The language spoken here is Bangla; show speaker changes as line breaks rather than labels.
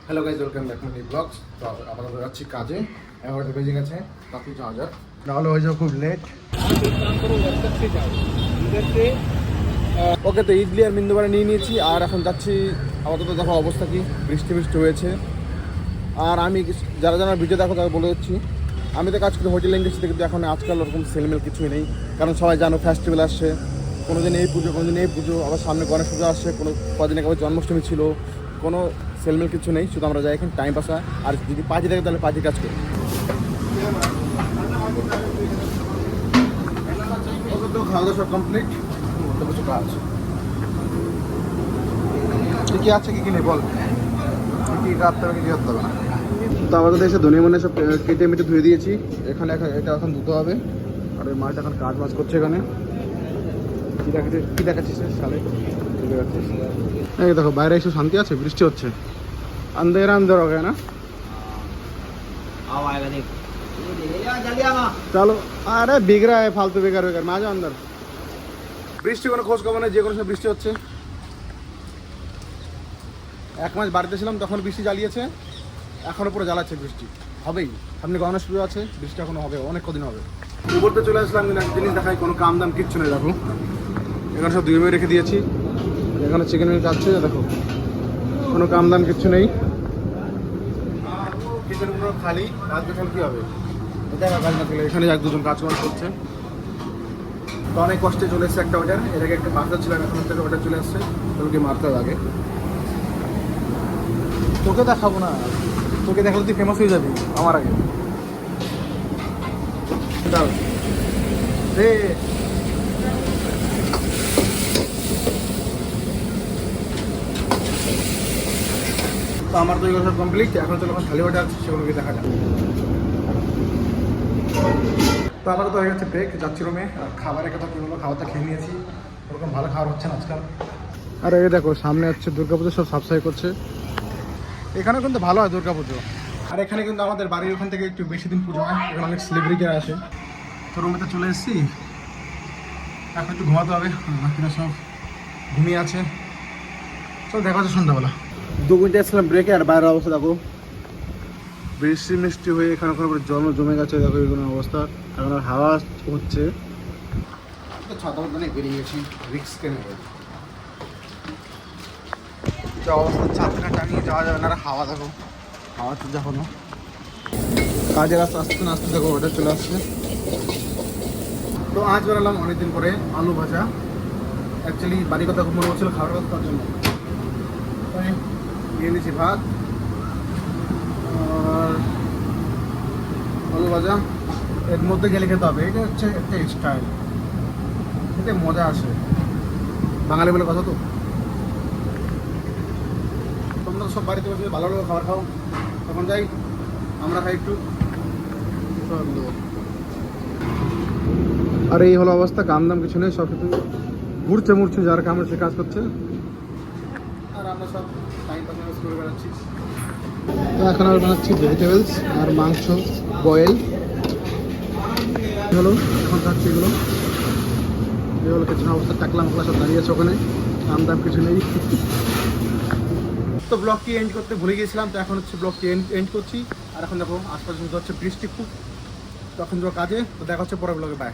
Hello guys, welcome back to my blogs. তো আপাতত যাচ্ছি কাজে, 11টা বেজে গেছে, তাতে যাওয়া যাক, নাহলে হয়ে যাবে খুব লেট। ওকে, তো ইডলি আর মিন্দুবাড়া নিয়ে নিয়েছি আর এখন যাচ্ছি। আপাতত দেখো অবস্থা কি, বৃষ্টি বৃষ্টি হয়েছে। আর আমি যারা যারা ভিডিও দেখো তারা বলে দিচ্ছি, আমি তো কাজ করি হোটেল ইন্ডাস্ট্রিতে, কিন্তু এখন আজকাল ওরকম সেলমেল কিছুই নেই। কারণ সবাই জানো ফেস্টিভ্যাল আসছে, কোনো দিন এই পুজো, কোনো দিন এই পুজো, আবার সামনে গণেশ পুজো আসছে, কোনো কদিন আগে জন্মাষ্টমী ছিল। কোনো সেলমেল কিছু নেই, শুধু আমরা যাই এখানে টাইম পাস হয়। আর যদি পাঁচি থাকে তাহলে পাঁচি কাজ করি। খাওয়া দাওয়া সব কমপ্লিট, কিছু কাজ কি আছে কি নেই বল, কি কাটতে হবে কি করতে হবে না। তো আমাদের এসে ধনে মনে সব কেটে মেটে ধুয়ে দিয়েছি। এখানে এটা এখন ধুতে হবে। আর ওই মাছ এখন কাজ বাজ করছে এখানে। কি দেখাচ্ছিস সালে? এই দেখো বাইরে এসে শান্তি আছে, বৃষ্টি হচ্ছে। अंधेरा अंदर हो गया ना। चलो, अरे भीग रहा है फालतू, बेकार बेकार में आ जाओ अंदर। বৃষ্টি কোনো খোঁজ খবর নেই, যে কোনো সময় বৃষ্টি হচ্ছে। এক মাস বাড়িতে ছিলাম তখন বৃষ্টি জ্বালিয়েছে, এখনো পুরো জ্বালাচ্ছে বৃষ্টি। হবেই, সামনে গণেশ পুজো আছে, বৃষ্টি এখনো হবে, অনেক কদিন হবে। উপরতে চলে আসলাম, কিন্তু একটা জিনিস দেখাই, কোনো কাম দাম কিচ্ছু নেই। দেখো এখানে সব ধুয়ে রেখে দিয়েছি, এখানে চিকেন মিল কাটছে, দেখো কোনো কাম দাম কিচ্ছু নেই। কিচেনগুলো খালি, কাজ পেছন কী হবে, দেখা কাজ না থাকলে। এখানে এক দুজন কাজ করছে। তো অনেক কষ্টে চলে এসছে একটা ওটার, এটাকে একটা মারতে ছিলাম, এখন থেকে ওটা চলে আসছে, তোকে মারতে হবে আগে। তোকে দেখাবো না, তোকে দেখালে তুই ফেমাস হয়ে যাবি আমার আগে। রে তো আমার তো এগুলো সব কমপ্লিট। এখন চলো খালি ওটা আছে, সেগুলোকে দেখা যাক। তো আমার তো হয়ে গেছে ব্রেক, যাচ্ছি রুমে। আর খাবারের কথা কী হলো, খাবারটা খেয়ে নিয়েছি, ওরকম ভালো খাবার হচ্ছে না আজকাল। আর এই দেখো সামনে হচ্ছে দুর্গাপুজো, সব সাফসাই করছে। এখানে কিন্তু ভালো হয় দুর্গাপুজো। আর এখানে কিন্তু আমাদের বাড়ির ওখান থেকে একটু বেশি দিন পুজো হয়, এখানে অনেক সেলিব্রিটিরা আসে। তো রুমেতে চলে এসেছি, এখন একটু ঘুমাতে হবে, বাকিরা সব ঘুমিয়ে আছে। চল দেখা হচ্ছে সন্ধ্যাবেলা। 2 ঘন্টা আসলাম ব্রেকে, আর বাইরের অবস্থা দেখো, বৃষ্টি মিষ্টি হয়ে এখানে ওখানে করে জল জমে গেছে। দেখো এগুলো অবস্থা, এখন আর হাওয়া হচ্ছে। ছাতা মানে বেরিয়ে গেছি, রিক্স কেন যা অবস্থা, ছাদটা টানিয়ে যাওয়া যাবে না। আর হাওয়া দেখো, হাওয়া তো যখন কাজের রাস্তা আসতে না আসতে দেখো ওটা চলে আসছে। তো আজ বেরোলাম অনেকদিন পরে আলু ভাজা। অ্যাকচুয়ালি বাড়ির কথা খুব মনে হচ্ছিল, খাওয়ার কথা তার জন্য নিয়ে নিয়েছি ভাত আর আলু ভাজা। এর মধ্যে গেলে খেতে হবে, এটা হচ্ছে একটা স্টাইল, এতে মজা আসে, বাঙালি বলে কথা। তো তোমরা সব বাড়িতে বসে ভালো ভালো খাবার খাও, তখন যাই আমরা খাই একটু। আর এই হলো অবস্থা, কাম দাম কিছু নেই, সব কিছু ঘুরছে মুড়ছে, যার কাম সে কাজ করছে। আর আমরা সব টাইম পাস করে বেড়াচ্ছি। তো এখন আর বানাচ্ছি ভেজিটেবলস আর মাংস বয়েল হলো, এখন খাচ্ছি এগুলো। এই হলো কিছু অবস্থা, টাকলা মাকলা সব দাঁড়িয়ে আছে ওখানে, কাম দাম কিছু নেই। তো ব্লগটি এন্ড করতে ভুলে গিয়েছিলাম, তো এখন হচ্ছে ব্লগটি এন্ড করছি। আর এখন দেখো আশপাশে হচ্ছে বৃষ্টি খুব, তখন যাবো কাজে। তো দেখা হচ্ছে পরের ব্লগে, বাই।